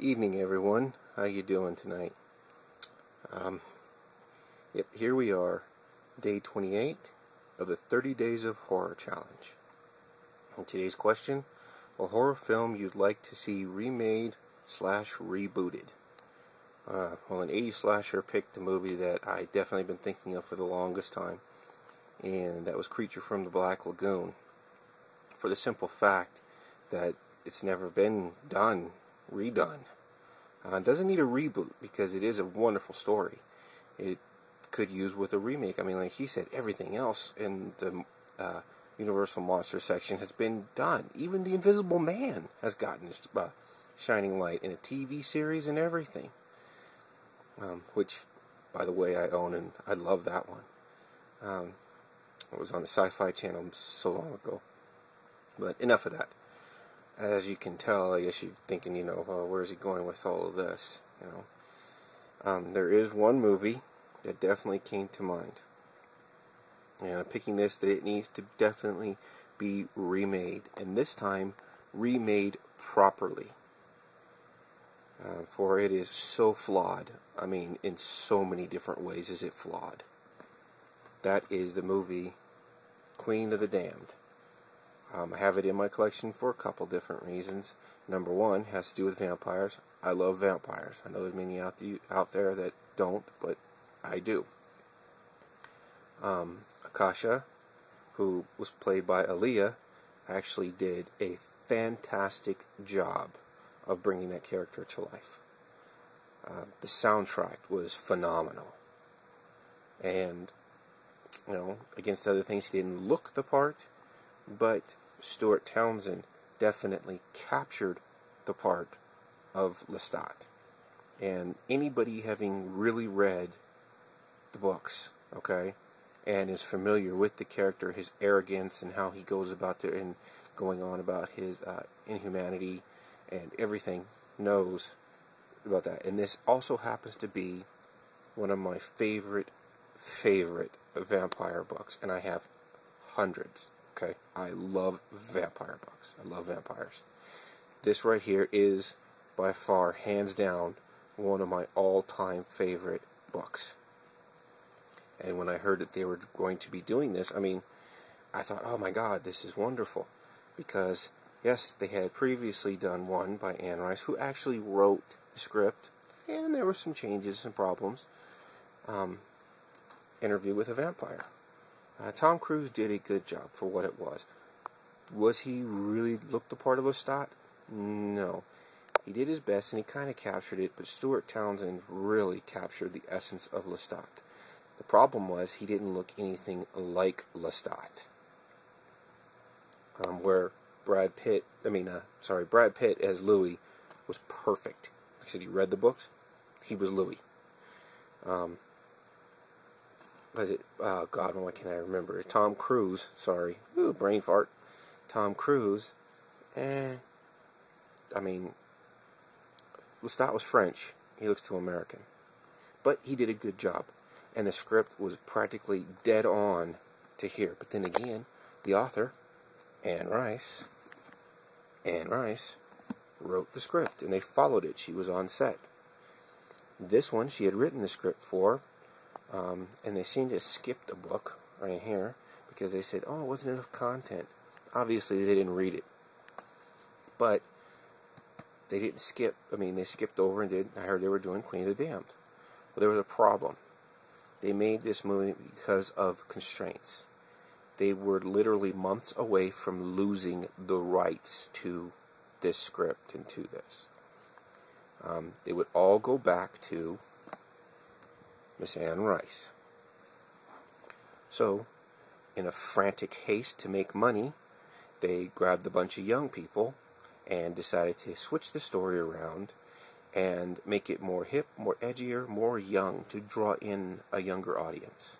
Evening, everyone. How you doing tonight? Yep, here we are, day 28 of the 30 Days of Horror Challenge. And today's question, a horror film you'd like to see remade/rebooted. Well, an 80s slasher picked a movie that I definitely been thinking of for the longest time, and that was Creature from the Black Lagoon, for the simple fact that it's never been redone. It doesn't need a reboot because it is a wonderful story. It could use with a remake. I mean, like he said, everything else in the Universal Monster section has been done. Even The Invisible Man has gotten its shining light in a TV series and everything. Which, by the way, I own and I love that one. It was on the Sci-Fi Channel so long ago. But enough of that. As you can tell, I guess you're thinking, well, where's he going with all of this? There is one movie that definitely came to mind. And I'm picking this that it needs to definitely be remade. And this time, remade properly. For it is so flawed. I mean, in so many different ways is it flawed. That is the movie Queen of the Damned. I have it in my collection for a couple different reasons. Number one has to do with vampires. I love vampires. I know there's many out there that don't, but I do. Akasha, who was played by Aaliyah, actually did a fantastic job of bringing that character to life. The soundtrack was phenomenal. And, against other things, he didn't look the part, but Stuart Townsend definitely captured the part of Lestat. And anybody having really read the books, and is familiar with the character, his arrogance, and how he goes about there and going on about his inhumanity and everything, knows about that. And this also happens to be one of my favorite vampire books, and I have hundreds. I love vampire books. I love vampires. This right here is, by far, hands down, one of my all-time favorite books. And when I heard that they were going to be doing this, I thought, oh my God, this is wonderful. Because, yes, they had previously done one by Anne Rice, who actually wrote the script, and there were some changes and problems. Interview with a Vampire. Tom Cruise did a good job for what it was. Was he really looked the part of Lestat? No. He did his best and he kind of captured it, but Stuart Townsend really captured the essence of Lestat. The problem was he didn't look anything like Lestat. Where Brad Pitt as Louis was perfect. Like I said, you read the books? He was Louis. Oh God, why can't I remember? Tom Cruise, sorry. Ooh, brain fart. Tom Cruise, Lestat was French. He looks too American. But he did a good job. And the script was practically dead on to here. But then again, the author, Anne Rice, wrote the script. And they followed it. She was on set. This one, she had written the script for, and they seemed to skip the book right here because they said, oh, it wasn't enough content. Obviously, they didn't read it. But they didn't skip. They skipped over and did. I heard they were doing Queen of the Damned. Well, there was a problem. They made this movie because of constraints. They were literally months away from losing the rights to this script and to this. They would all go back to Miss Anne Rice. So, in a frantic haste to make money, they grabbed a bunch of young people and decided to switch the story around and make it more hip, more edgier, more young, to draw in a younger audience.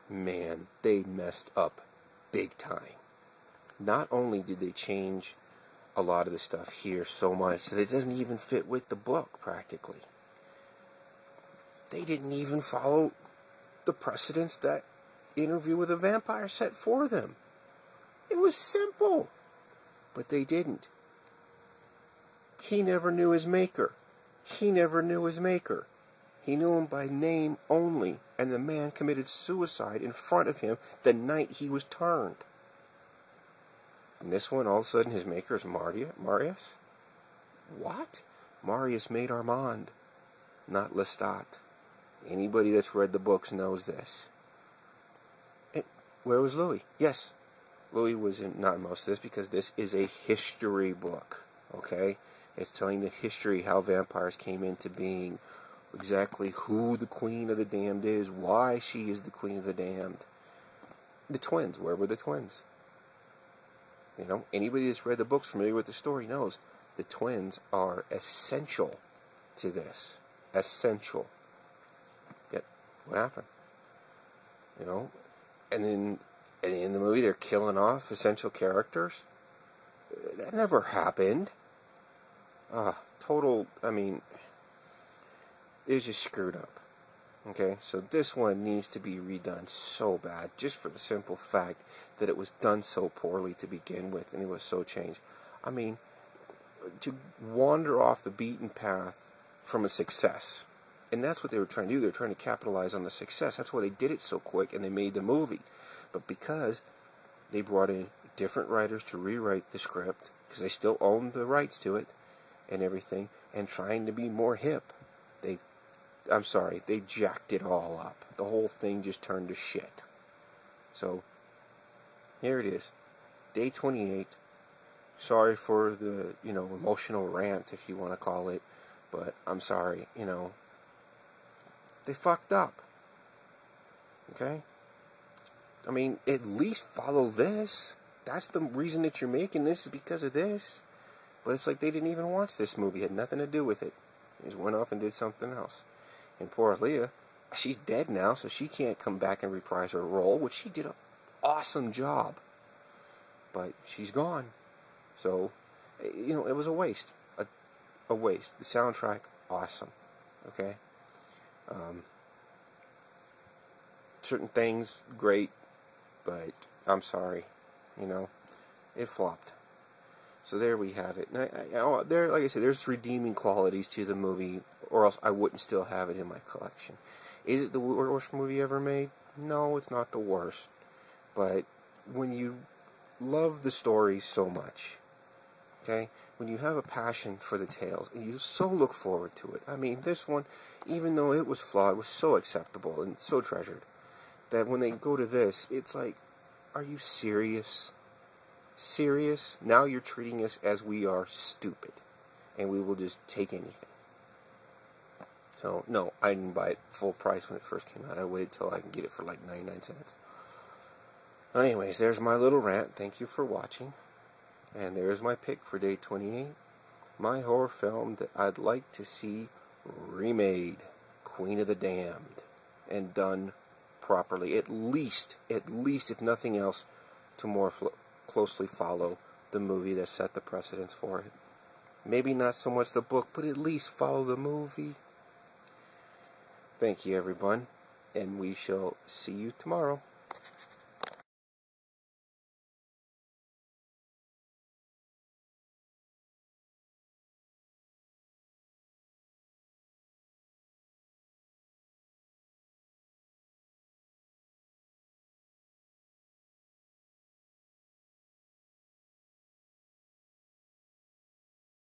Man, they messed up big time. Not only did they change a lot of the stuff here so much that it doesn't even fit with the book, practically. They didn't even follow the precedents that Interview with a Vampire set for them. It was simple. But they didn't. He never knew his maker. He never knew his maker. He knew him by name only, and the man committed suicide in front of him the night he was turned. And this one, all of a sudden, his maker is Marius? What? Marius made Armand, not Lestat. Anybody that's read the books knows this. And where was Louis? Yes, Louis was not in most of this because this is a history book, okay? It's telling the history, how vampires came into being, exactly who the Queen of the Damned is, why she is the Queen of the Damned. The twins, where were the twins? You know, anybody that's read the books, familiar with the story, knows the twins are essential to this. Essential. Yet, what happened? You know, and then in the movie they're killing off essential characters. That never happened. Total, I mean, it was just screwed up. Okay, so this one needs to be redone so bad, just for the simple fact that it was done so poorly to begin with, and it was so changed. I mean, to wander off the beaten path from a success, and that's what they were trying to do. They were trying to capitalize on the success. That's why they did it so quick, and they made the movie. But because they brought in different writers to rewrite the script, because they still owned the rights to it and everything, and trying to be more hip, they jacked it all up. The whole thing just turned to shit. So, here it is. Day 28. Sorry for the, emotional rant, if you want to call it. But, I'm sorry, they fucked up. Okay? I mean, at least follow this. That's the reason that you're making this, is because of this. But it's like they didn't even watch this movie. It had nothing to do with it. They just went off and did something else. And poor Leah, she's dead now, so she can't come back and reprise her role, which she did an awesome job. But she's gone. So, it was a waste. A waste. The soundtrack, awesome. Okay? Certain things, great. But, I'm sorry. It flopped. So there we have it. And like I said, there's redeeming qualities to the movie, or else I wouldn't still have it in my collection. Is it the worst movie ever made? No, it's not the worst. But when you love the story so much, okay, when you have a passion for the tales, and you so look forward to it. I mean, this one, even though it was flawed, was so acceptable and so treasured, that when they go to this, it's like, are you serious? Serious? Now you're treating us as we are stupid, and we will just take anything. So, no, I didn't buy it full price when it first came out. I waited till I can get it for like 99 cents. Anyways, there's my little rant. Thank you for watching. And there's my pick for day 28. My horror film that I'd like to see remade. Queen of the Damned. And done properly. At least, if nothing else, to more closely follow the movie that set the precedence for it. Maybe not so much the book, but at least follow the movie. Thank you, everyone, and we shall see you tomorrow.